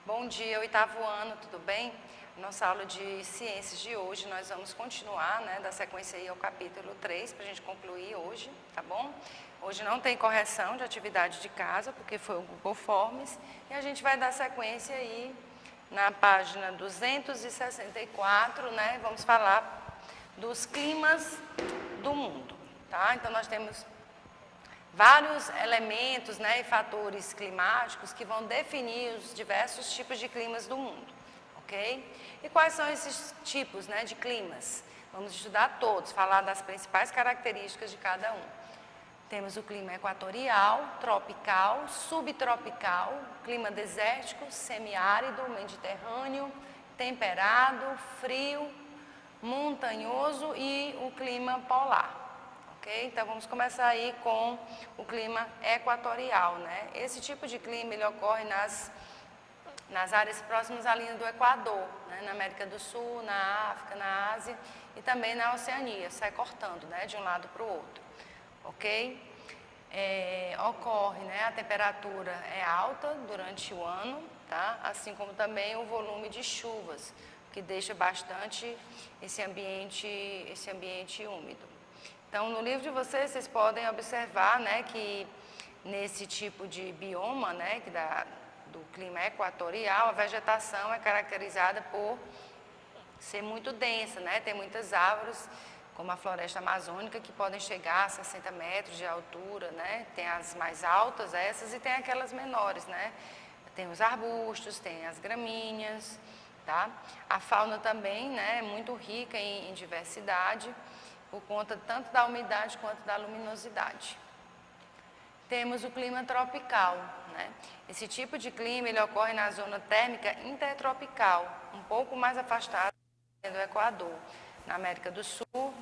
Bom dia, oitavo ano, tudo bem? Nossa aula de ciências de hoje, nós vamos continuar, da sequência aí ao capítulo 3, para a gente concluir hoje, tá bom? Hoje não tem correção de atividade de casa, porque foi o Google Forms, e a gente vai dar sequência aí na página 264, Vamos falar dos climas do mundo, tá? Então, nós temos vários elementos, e fatores climáticos que vão definir os diversos tipos de climas do mundo, ok? E quais são esses tipos, de climas? Vamos estudar todos, falar das principais características de cada um. Temos o clima equatorial, tropical, subtropical, clima desértico, semiárido, mediterrâneo, temperado, frio, montanhoso e o clima polar. Okay? Então, vamos começar aí com o clima equatorial, Esse tipo de clima, ele ocorre nas áreas próximas à linha do Equador, na América do Sul, na África, na Ásia e também na Oceania, sai cortando, de um lado para o outro, ok? Ocorre, a temperatura é alta durante o ano, tá? Assim como também o volume de chuvas, que deixa bastante esse ambiente úmido. Então, no livro de vocês podem observar, que nesse tipo de bioma, do clima equatorial, a vegetação é caracterizada por ser muito densa, Tem muitas árvores, como a floresta amazônica, que podem chegar a 60 metros de altura, Tem as mais altas, essas, e tem aquelas menores, Tem os arbustos, tem as gramíneas, tá? A fauna também, é muito rica em diversidade, por conta tanto da umidade quanto da luminosidade. Temos o clima tropical, Esse tipo de clima, ele ocorre na zona térmica intertropical, um pouco mais afastada do Equador, na América do Sul,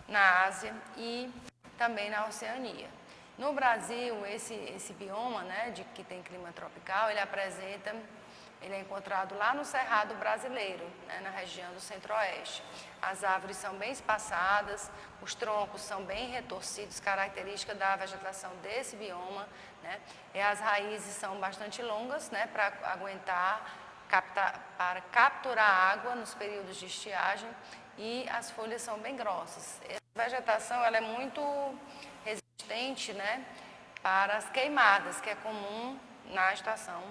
na Ásia e também na Oceania. No Brasil, esse bioma, que tem clima tropical, ele é encontrado lá no Cerrado brasileiro, na região do Centro-Oeste. As árvores são bem espaçadas, os troncos são bem retorcidos, característica da vegetação desse bioma, E as raízes são bastante longas, para para capturar água nos períodos de estiagem, e as folhas são bem grossas. Essa vegetação, ela é muito resistente, para as queimadas, que é comum na estação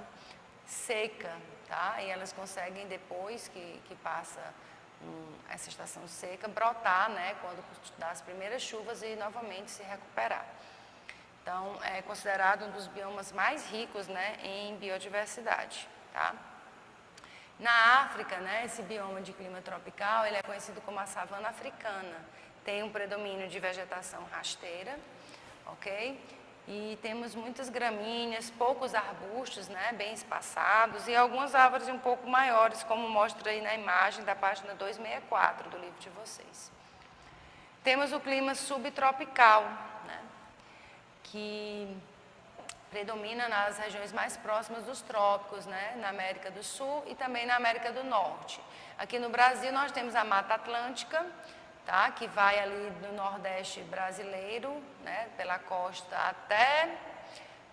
seca, tá? E elas conseguem, depois que passa essa estação seca, brotar, quando dá as primeiras chuvas e novamente se recuperar. Então, é considerado um dos biomas mais ricos, em biodiversidade, tá? Na África, esse bioma de clima tropical, ele é conhecido como a savana africana. Tem um predomínio de vegetação rasteira, ok? E temos muitas gramíneas, poucos arbustos, bem espaçados, e algumas árvores um pouco maiores, como mostra aí na imagem da página 264 do livro de vocês. Temos o clima subtropical, que predomina nas regiões mais próximas dos trópicos, na América do Sul e também na América do Norte. Aqui no Brasil nós temos a Mata Atlântica, tá? Que vai ali do Nordeste brasileiro, pela costa até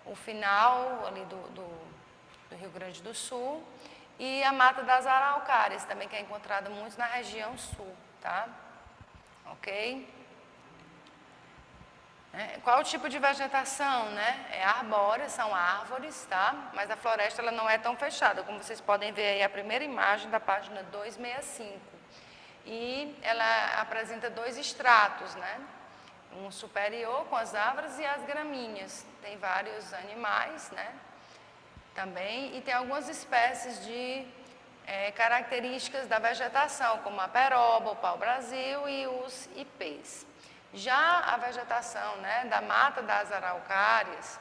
o final ali do Rio Grande do Sul, e a Mata das Araucárias, também, que é encontrada muito na região sul, tá? Ok? Qual o tipo de vegetação, É arbórea, são árvores, tá? Mas a floresta, ela não é tão fechada, como vocês podem ver aí a primeira imagem da página 265. E ela apresenta dois estratos, Um superior com as árvores e as gramíneas. Tem vários animais, também, e tem algumas espécies de características da vegetação, como a peroba, o pau-brasil e os ipês. Já a vegetação, da Mata das Araucárias,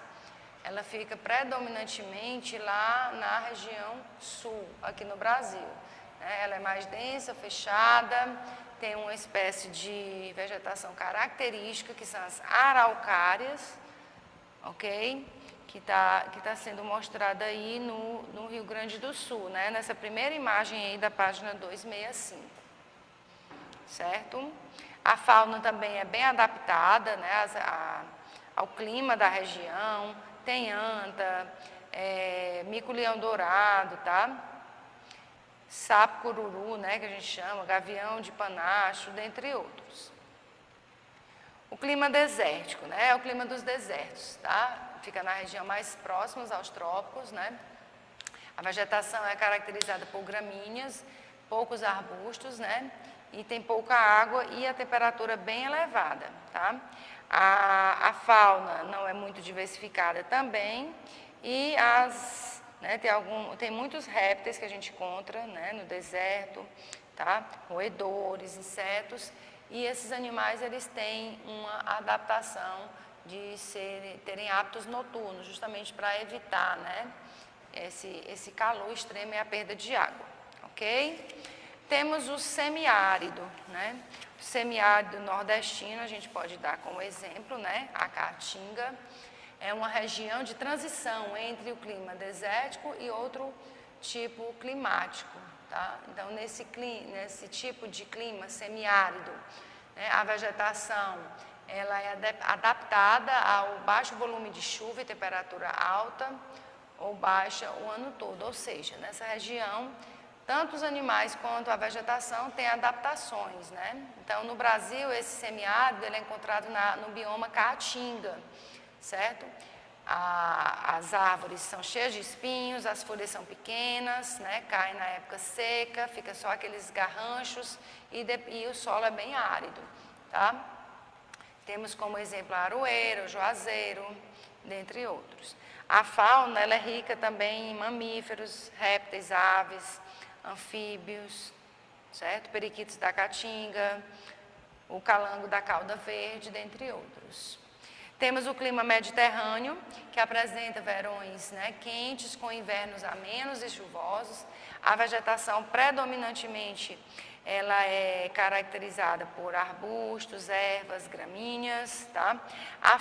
ela fica predominantemente lá na região sul, aqui no Brasil. Ela é mais densa, fechada, tem uma espécie de vegetação característica, que são as araucárias, ok? Que tá sendo mostrada aí no Rio Grande do Sul, Nessa primeira imagem aí da página 265, certo? A fauna também é bem adaptada, ao clima da região, tem anta, mico-leão dourado, tá? Sapo cururu, né, que a gente chama, gavião de panacho, dentre outros. O clima desértico, né, é o clima dos desertos, tá? Fica na região mais próxima aos trópicos, né? A vegetação é caracterizada por gramíneas, poucos arbustos, né? E tem pouca água e a temperatura bem elevada, tá? A fauna não é muito diversificada também e tem muitos répteis que a gente encontra, né, no deserto, tá? Roedores, insetos, e esses animais eles têm uma adaptação de terem hábitos noturnos, justamente para evitar, né, esse calor extremo e a perda de água, ok? Temos o semiárido, né? O semiárido nordestino a gente pode dar como exemplo, né? A Caatinga é uma região de transição entre o clima desértico e outro tipo climático, tá? Então, nesse tipo de clima semiárido, né, a vegetação ela é adaptada ao baixo volume de chuva e temperatura alta ou baixa o ano todo, ou seja, nessa região, tanto os animais quanto a vegetação têm adaptações, né? Então, no Brasil, esse semiárido ele é encontrado no bioma Caatinga, certo? As árvores são cheias de espinhos, as folhas são pequenas, né? Caem na época seca, fica só aqueles garranchos e o solo é bem árido, tá? Temos como exemplo a aroeira, o juazeiro, dentre outros. A fauna ela é rica também em mamíferos, répteis, aves, anfíbios, certo? Periquitos da caatinga, o calango da cauda verde, dentre outros. Temos o clima mediterrâneo, que apresenta verões, né, quentes com invernos amenos e chuvosos. A vegetação predominantemente ela é caracterizada por arbustos, ervas, gramíneas, tá? A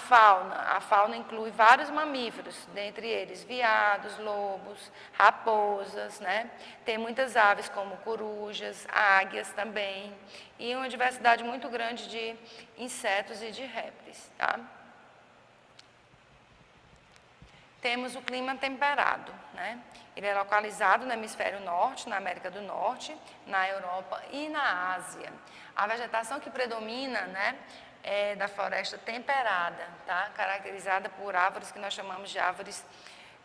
fauna inclui vários mamíferos, dentre eles veados, lobos, raposas, né? Tem muitas aves como corujas, águias também, e uma diversidade muito grande de insetos e de répteis, tá? Temos o clima temperado, né? Ele é localizado no hemisfério norte, na América do Norte, na Europa e na Ásia. A vegetação que predomina, né, é da floresta temperada, tá? Caracterizada por árvores que nós chamamos de árvores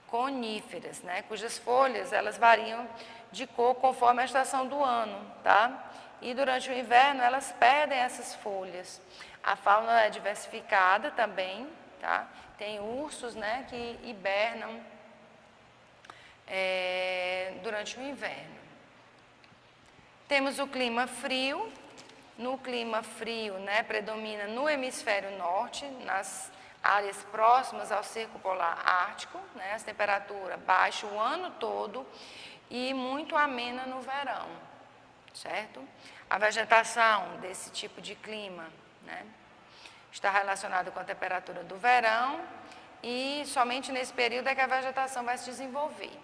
coníferas, né? Cujas folhas elas variam de cor conforme a estação do ano, tá? E durante o inverno elas perdem essas folhas. A fauna é diversificada também, tá? Tem ursos, né, que hibernam durante o inverno. Temos o clima frio. No clima frio, né, predomina no hemisfério norte, nas áreas próximas ao Cerco Polar Ártico, né, as temperaturas baixas o ano todo e muito amena no verão, certo? A vegetação desse tipo de clima, né, está relacionada com a temperatura do verão e somente nesse período é que a vegetação vai se desenvolver.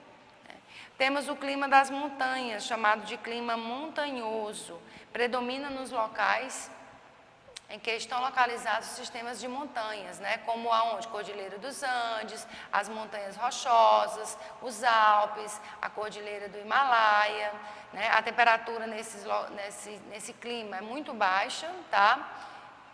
Temos o clima das montanhas, chamado de clima montanhoso. Predomina nos locais em que estão localizados sistemas de montanhas, né? Como aonde? Cordilheira dos Andes, as montanhas rochosas, os Alpes, a Cordilheira do Himalaia, né? A temperatura nesse clima é muito baixa, tá?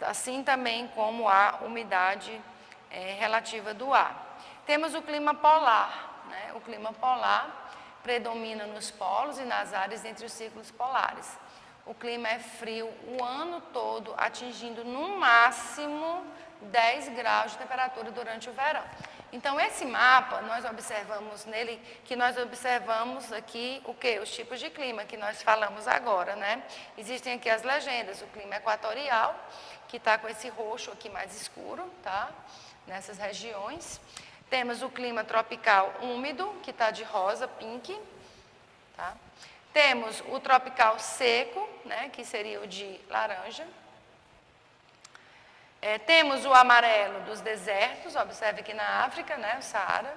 Assim também como a umidade relativa do ar. Temos o clima polar, né? O clima polar predomina nos polos e nas áreas entre os círculos polares. O clima é frio o ano todo, atingindo no máximo 10 graus de temperatura durante o verão. Então, esse mapa, nós observamos nele, que nós observamos aqui o quê? Os tipos de clima que nós falamos agora, né? Existem aqui as legendas, o clima equatorial, que está com esse roxo aqui mais escuro, tá? Nessas regiões. Temos o clima tropical úmido, que está de rosa, pink, tá? Temos o tropical seco, né, que seria o de laranja. Temos o amarelo dos desertos, observe aqui na África, né, o Saara,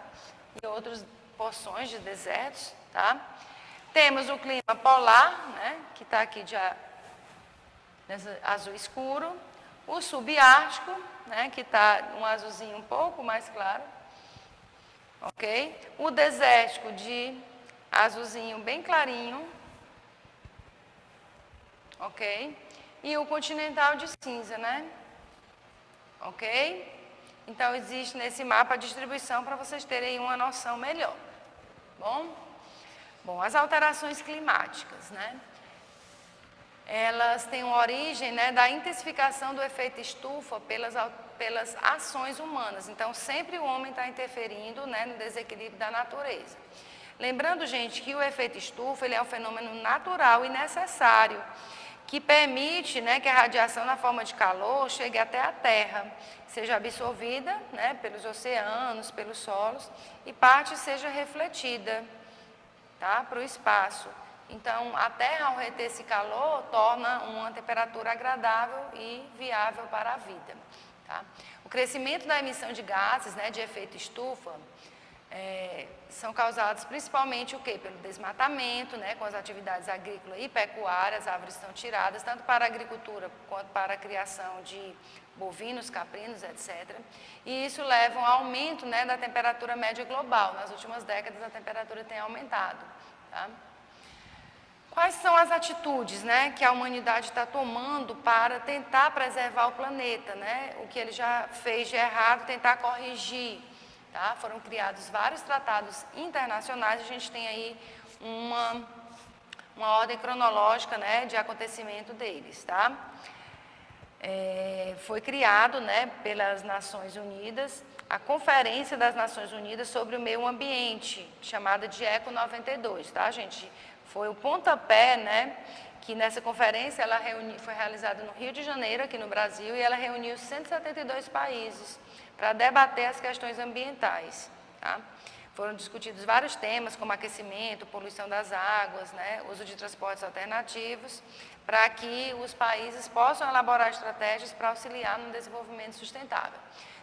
e outras porções de desertos, tá? Temos o clima polar, né, que está aqui de azul escuro. O subártico, né, que está um azulzinho um pouco mais claro. ok? O desértico de azulzinho bem clarinho, ok? E o continental de cinza, né? Ok? Então, existe nesse mapa a distribuição para vocês terem uma noção melhor. Bom, as alterações climáticas, né? Elas têm uma origem, né, da intensificação do efeito estufa pelas ações humanas. Então, sempre o homem está interferindo, né, no desequilíbrio da natureza. Lembrando, gente, que o efeito estufa ele é um fenômeno natural e necessário, que permite, né, que a radiação na forma de calor chegue até a Terra, seja absorvida, né, pelos oceanos, pelos solos, e parte seja refletida, tá, para o espaço. Então, a Terra, ao reter esse calor, torna uma temperatura agradável e viável para a vida. Tá? O crescimento da emissão de gases, né, de efeito estufa, são causados principalmente o quê? Pelo desmatamento, né, com as atividades agrícolas e pecuárias, as árvores estão tiradas, tanto para a agricultura quanto para a criação de bovinos, caprinos, etc. E isso leva a um aumento, né, da temperatura média global. Nas últimas décadas, a temperatura tem aumentado. Tá? Quais são as atitudes, né, que a humanidade está tomando para tentar preservar o planeta, né? O que ele já fez de errado, tentar corrigir. Tá? Foram criados vários tratados internacionais, a gente tem aí uma ordem cronológica, né, de acontecimento deles. Tá? Foi criado, né, pelas Nações Unidas a Conferência das Nações Unidas sobre o Meio Ambiente, chamada de ECO 92, tá, gente? Foi o pontapé, né, que nessa conferência ela foi realizada no Rio de Janeiro, aqui no Brasil, e ela reuniu 172 países para debater as questões ambientais. Tá? Foram discutidos vários temas, como aquecimento, poluição das águas, né, uso de transportes alternativos, para que os países possam elaborar estratégias para auxiliar no desenvolvimento sustentável.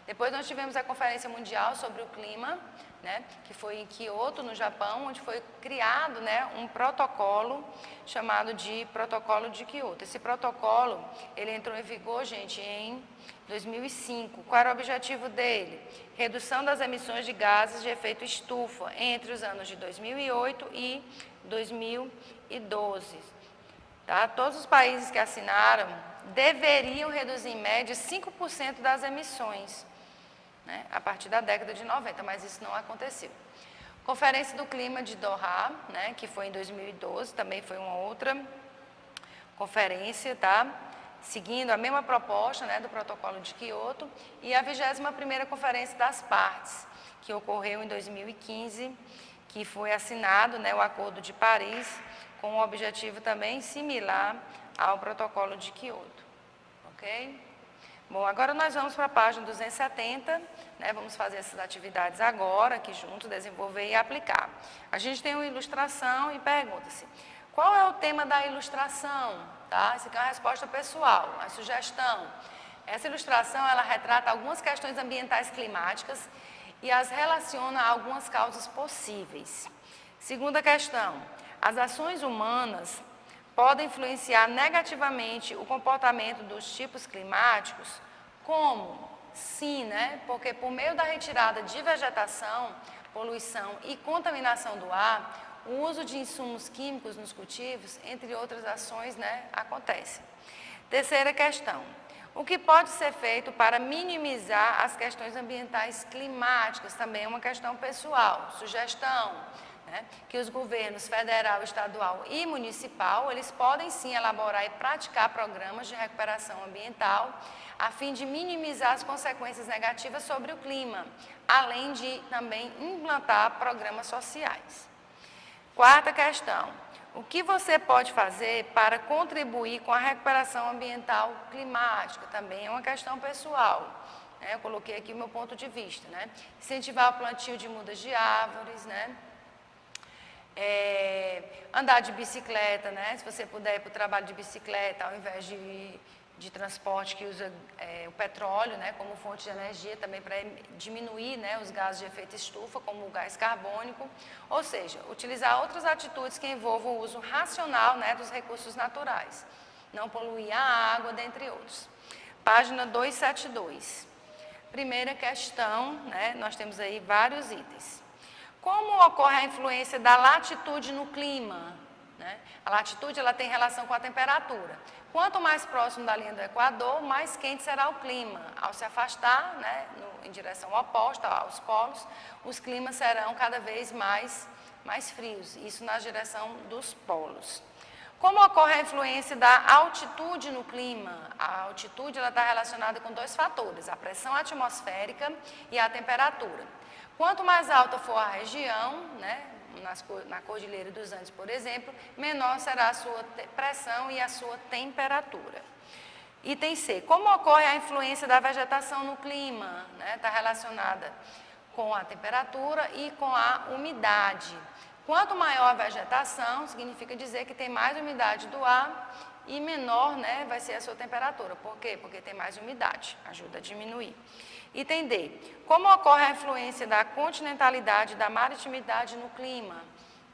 Depois nós tivemos a Conferência Mundial sobre o Clima, né, que foi em Kyoto, no Japão, onde foi criado, né, um protocolo chamado de Protocolo de Kyoto. Esse protocolo, ele entrou em vigor, gente, em 2005. Qual era o objetivo dele? Redução das emissões de gases de efeito estufa entre os anos de 2008 e 2012. Tá? Todos os países que assinaram deveriam reduzir em média 5% das emissões, né, a partir da década de 90, mas isso não aconteceu. Conferência do Clima de Doha, né, que foi em 2012, também foi uma outra conferência, tá? Seguindo a mesma proposta, né, do protocolo de Kyoto, e a 21ª Conferência das Partes, que ocorreu em 2015, que foi assinado, né, o Acordo de Paris, com um objetivo também similar ao protocolo de Kyoto. Ok? Bom, agora nós vamos para a página 270, né, vamos fazer essas atividades agora, aqui juntos, desenvolver e aplicar. A gente tem uma ilustração e pergunta-se, qual é o tema da ilustração? Tá? Essa aqui é uma resposta pessoal, a sugestão. Essa ilustração, ela retrata algumas questões ambientais climáticas e as relaciona a algumas causas possíveis. Segunda questão, as ações humanas podem influenciar negativamente o comportamento dos tipos climáticos? Como? Sim, né? Porque por meio da retirada de vegetação, poluição e contaminação do ar, o uso de insumos químicos nos cultivos, entre outras ações, né, acontece. Terceira questão, o que pode ser feito para minimizar as questões ambientais climáticas? Também é uma questão pessoal. Sugestão, né, que os governos federal, estadual e municipal, eles podem sim elaborar e praticar programas de recuperação ambiental, a fim de minimizar as consequências negativas sobre o clima, além de também implantar programas sociais. Quarta questão, o que você pode fazer para contribuir com a recuperação ambiental climática? Também é uma questão pessoal. Eu coloquei aqui o meu ponto de vista, né? Incentivar o plantio de mudas de árvores, né? Andar de bicicleta, né? Se você puder ir para o trabalho de bicicleta, ao invés de transporte que usa o petróleo, né, como fonte de energia, também para diminuir, né, os gases de efeito estufa, como o gás carbônico, ou seja, utilizar outras atitudes que envolvam o uso racional, né, dos recursos naturais, não poluir a água, dentre outros. Página 272. Primeira questão, né, nós temos aí vários itens. Como ocorre a influência da latitude no clima? Né? A latitude ela tem relação com a temperatura. Quanto mais próximo da linha do Equador, mais quente será o clima. Ao se afastar, né, em direção oposta aos polos, os climas serão cada vez mais frios, isso na direção dos polos. Como ocorre a influência da altitude no clima? A altitude está relacionada com dois fatores, a pressão atmosférica e a temperatura. Quanto mais alta for a região, né, na Cordilheira dos Andes, por exemplo, menor será a sua pressão e a sua temperatura. Item C. Como ocorre a influência da vegetação no clima? Está relacionada com a temperatura e com a umidade. Quanto maior a vegetação, significa dizer que tem mais umidade do ar e menor, né, vai ser a sua temperatura. Por quê? Porque tem mais umidade, ajuda a diminuir. Item D. Como ocorre a influência da continentalidade e da maritimidade no clima?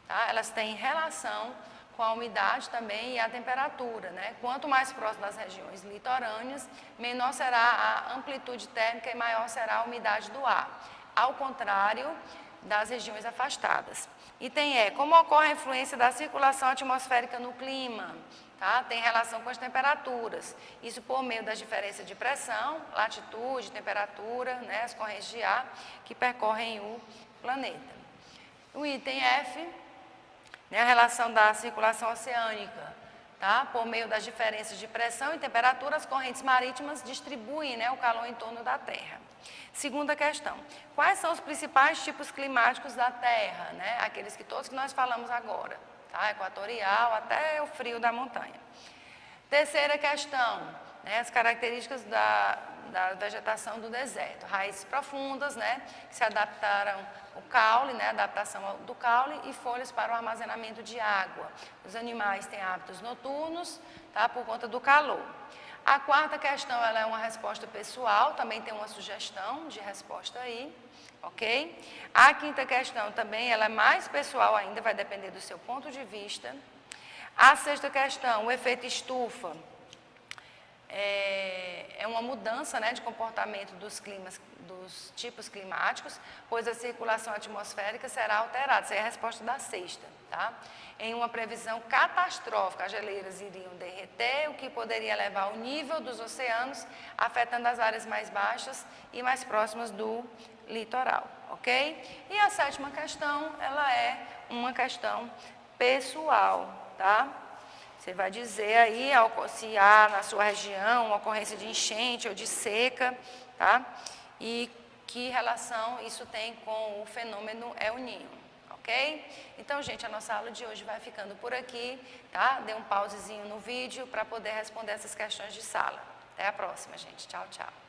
Tá? Elas têm relação com a umidade também e a temperatura. Né? Quanto mais próximo das regiões litorâneas, menor será a amplitude térmica e maior será a umidade do ar. Ao contrário das regiões afastadas. Item E. Como ocorre a influência da circulação atmosférica no clima? Tá? Tem relação com as temperaturas. Isso por meio das diferenças de pressão, latitude, temperatura, né, as correntes de ar que percorrem o planeta. O item F, né, a relação da circulação oceânica. Tá? Por meio das diferenças de pressão e temperatura, as correntes marítimas distribuem, né, o calor em torno da Terra. Segunda questão, quais são os principais tipos climáticos da Terra? Né? Aqueles todos que nós falamos agora, tá? Equatorial até o frio da montanha. Terceira questão, né, as características da vegetação do deserto. Raízes profundas, né, que se adaptaram ao caule, né, adaptação do caule e folhas para o armazenamento de água. Os animais têm hábitos noturnos, tá, por conta do calor. A quarta questão, ela é uma resposta pessoal, também tem uma sugestão de resposta aí, ok? A quinta questão também, ela é mais pessoal ainda, vai depender do seu ponto de vista. A sexta questão, o efeito estufa, é uma mudança, né, de comportamento dos tipos climáticos, pois a circulação atmosférica será alterada. Essa é a resposta da sexta, tá? Em uma previsão catastrófica, as geleiras iriam derreter, o que poderia levar o nível dos oceanos, afetando as áreas mais baixas e mais próximas do litoral, ok? E a sétima questão, ela é uma questão pessoal, tá? Você vai dizer aí se há na sua região uma ocorrência de enchente ou de seca, tá? E que relação isso tem com o fenômeno El Niño, ok? Então, gente, a nossa aula de hoje vai ficando por aqui, tá? Dê um pausezinho no vídeo para poder responder essas questões de sala. Até a próxima, gente. Tchau, tchau.